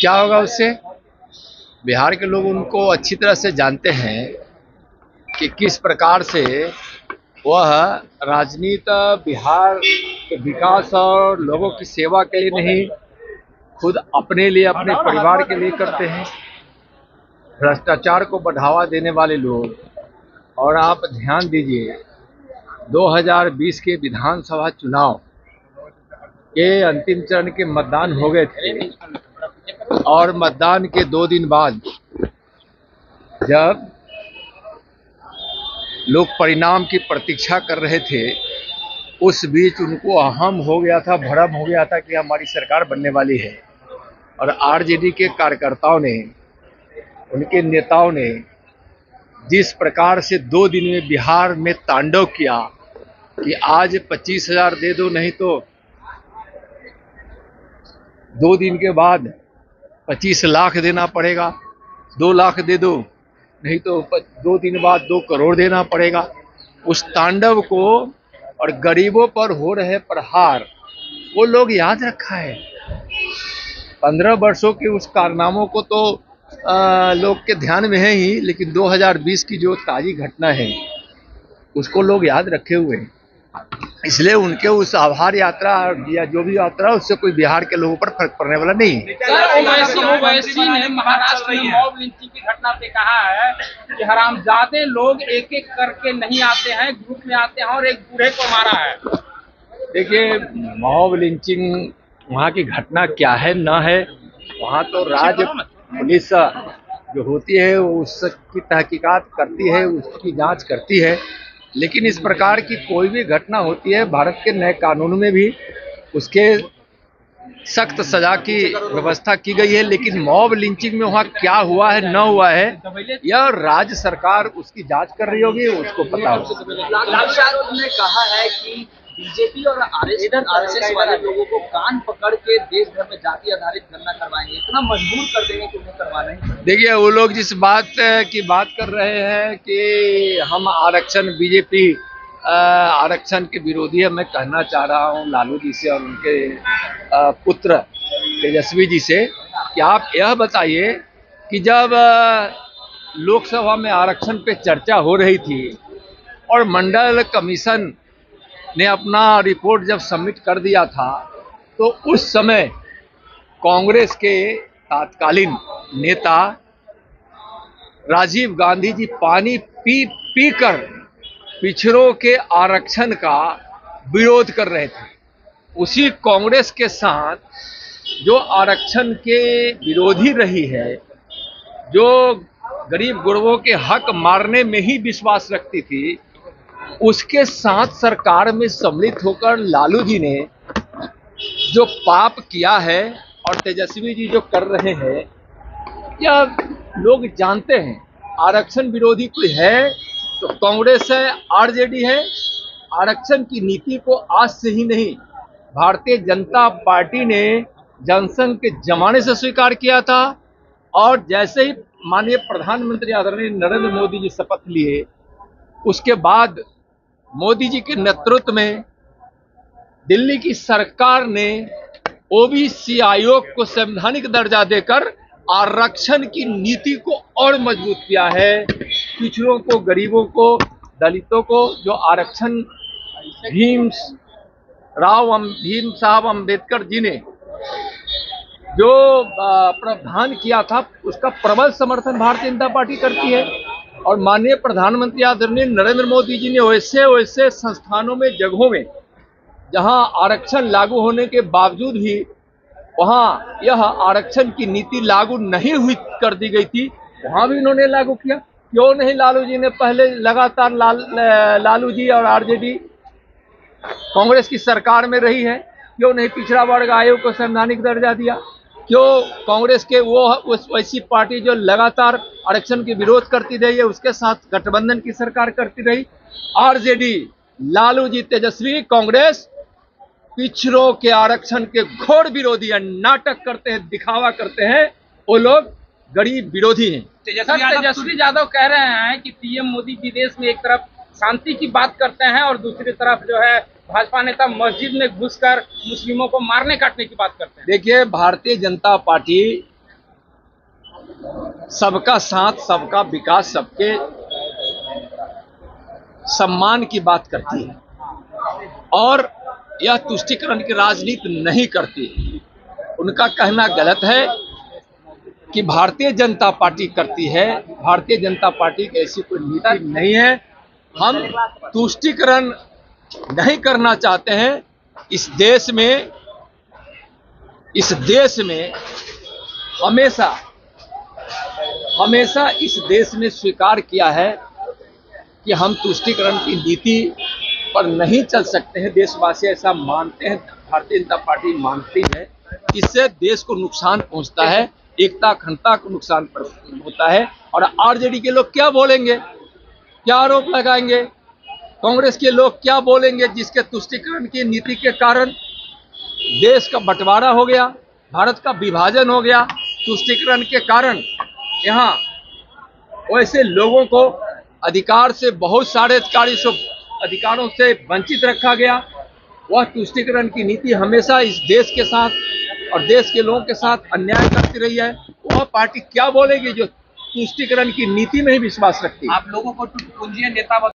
क्या होगा उससे? बिहार के लोग उनको अच्छी तरह से जानते हैं कि किस प्रकार से वह राजनीति बिहार के विकास और लोगों की सेवा के लिए नहीं, खुद अपने लिए, अपने परिवार के लिए करते हैं। भ्रष्टाचार को बढ़ावा देने वाले लोग। और आप ध्यान दीजिए, 2020 के विधानसभा चुनाव के अंतिम चरण के मतदान हो गए थे और मतदान के 2 दिन बाद जब लोग परिणाम की प्रतीक्षा कर रहे थे, उस बीच उनको अहम हो गया था, भ्रम हो गया था कि हमारी सरकार बनने वाली है। और आरजेडी के कार्यकर्ताओं ने, उनके नेताओं ने जिस प्रकार से 2 दिन में बिहार में तांडव किया कि आज 25,000 दे दो, नहीं तो 2 दिन के बाद 25 लाख देना पड़ेगा, 2 लाख दे दो, नहीं तो 2 दिन बाद 2 करोड़ देना पड़ेगा। उस तांडव को और गरीबों पर हो रहे प्रहार वो लोग याद रखा है। 15 वर्षों के उस कारनामों को तो लोग के ध्यान में है ही, लेकिन 2020 की जो ताजी घटना है उसको लोग याद रखे हुए हैं। इसलिए उनके उस आभार यात्रा या जो भी यात्रा, उससे कोई बिहार के लोगों पर फर्क पड़ने वाला नहीं है। ओवैसी ने महाराष्ट्र में मॉब लिंचिंग की घटना पे कहा है कि हरामजादे लोग एक एक करके नहीं आते हैं, ग्रुप में आते हैं और एक बूढ़े को मारा है। देखिए, मॉब लिंचिंग वहाँ की घटना क्या है न है, वहाँ तो राज्य पुलिस जो होती है वो उसकी तहकीकात करती है, उसकी जांच करती है। लेकिन इस प्रकार की कोई भी घटना होती है, भारत के नए कानून में भी उसके सख्त सजा की व्यवस्था की गई है। लेकिन मॉब लिंचिंग में वहाँ क्या हुआ है न हुआ है, यह राज्य सरकार उसकी जांच कर रही होगी, उसको पता होगा। लालू यादव ने कहा है कि बीजेपी और आरएसएस वाले लोगों को कान पकड़ के देश भर में जाति आधारित गणना करवाएंगे, इतना मजबूर कर देंगे कि उन्हें करवाना ही। देखिए, वो लोग जिस बात की बात कर रहे हैं कि हम आरक्षण, बीजेपी आरक्षण के विरोधी है, मैं कहना चाह रहा हूं लालू जी से और उनके पुत्र तेजस्वी जी से कि आप यह बताइए कि जब लोकसभा में आरक्षण पे चर्चा हो रही थी और मंडल कमीशन ने अपना रिपोर्ट जब सबमिट कर दिया था, तो उस समय कांग्रेस के तत्कालीन नेता राजीव गांधी जी पानी पी पी कर पिछड़ों के आरक्षण का विरोध कर रहे थे। उसी कांग्रेस के साथ जो आरक्षण के विरोधी रही है, जो गरीब गुरबों के हक मारने में ही विश्वास रखती थी, उसके साथ सरकार में सम्मिलित होकर लालू जी ने जो पाप किया है और तेजस्वी जी जो कर रहे हैं, यह लोग जानते हैं। आरक्षण विरोधी कोई है तो कांग्रेस है, आरजेडी है। आरक्षण की नीति को आज से ही नहीं, भारतीय जनता पार्टी ने जनसंघ के जमाने से स्वीकार किया था। और जैसे ही माननीय प्रधानमंत्री आदरणीय नरेंद्र मोदी जी शपथ लिए, उसके बाद मोदी जी के नेतृत्व में दिल्ली की सरकार ने ओबीसी आयोग को संवैधानिक दर्जा देकर आरक्षण की नीति को और मजबूत किया है। पिछड़ों को, गरीबों को, दलितों को जो आरक्षण भीम साहब अम्बेडकर जी ने जो प्रावधान किया था, उसका प्रबल समर्थन भारतीय जनता पार्टी करती है। और माननीय प्रधानमंत्री आदरणीय नरेंद्र मोदी जी ने वैसे संस्थानों में, जगहों में जहां आरक्षण लागू होने के बावजूद भी वहां यह आरक्षण की नीति लागू नहीं हुई कर दी गई थी, वहां भी उन्होंने लागू किया। क्यों नहीं लालू जी ने पहले लगातार लालू जी और आरजेडी कांग्रेस की सरकार में रही है, क्यों नहीं पिछड़ा वर्ग आयोग को संवैधानिक दर्जा दिया? क्यों कांग्रेस के वैसी पार्टी जो लगातार आरक्षण के विरोध करती रही है, उसके साथ गठबंधन की सरकार करती रही? आरजेडी, लालू जी, तेजस्वी, कांग्रेस पिछड़ों के आरक्षण के घोर विरोधी है, नाटक करते हैं, दिखावा करते हैं, वो लोग गरीब विरोधी हैं। तेजस्वी यादव कह रहे हैं कि पीएम मोदी विदेश में एक तरफ शांति की बात करते हैं और दूसरी तरफ जो है भाजपा नेता मस्जिद में घुसकर मुस्लिमों को मारने काटने की बात करते हैं। देखिए, भारतीय जनता पार्टी सबका साथ, सबका विकास, सबके सम्मान की बात करती है और यह तुष्टीकरण की राजनीति नहीं करती है। उनका कहना गलत है कि भारतीय जनता पार्टी करती है। भारतीय जनता पार्टी की ऐसी कोई नीति नहीं है। हम तुष्टीकरण नहीं करना चाहते हैं। इस देश में हमेशा इस देश ने स्वीकार किया है कि हम तुष्टीकरण की नीति पर नहीं चल सकते हैं। देशवासी ऐसा मानते हैं, भारतीय जनता पार्टी मानती है। इससे देश को नुकसान पहुंचता है, एकता अखंडता को नुकसान होता है। और आरजेडी के लोग क्या बोलेंगे, क्या आरोप लगाएंगे, कांग्रेस के लोग क्या बोलेंगे, जिसके तुष्टीकरण की नीति के कारण देश का बंटवारा हो गया, भारत का विभाजन हो गया। तुष्टीकरण के कारण यहाँ वैसे लोगों को अधिकार से, बहुत सारे अधिकारों से वंचित रखा गया। वह तुष्टीकरण की नीति हमेशा इस देश के साथ और देश के लोगों के साथ अन्याय करती रही है। वह पार्टी क्या बोलेगी जो तुष्टीकरण की नीति में ही विश्वास रखती है। आप लोगों को टुटपुंजिया नेता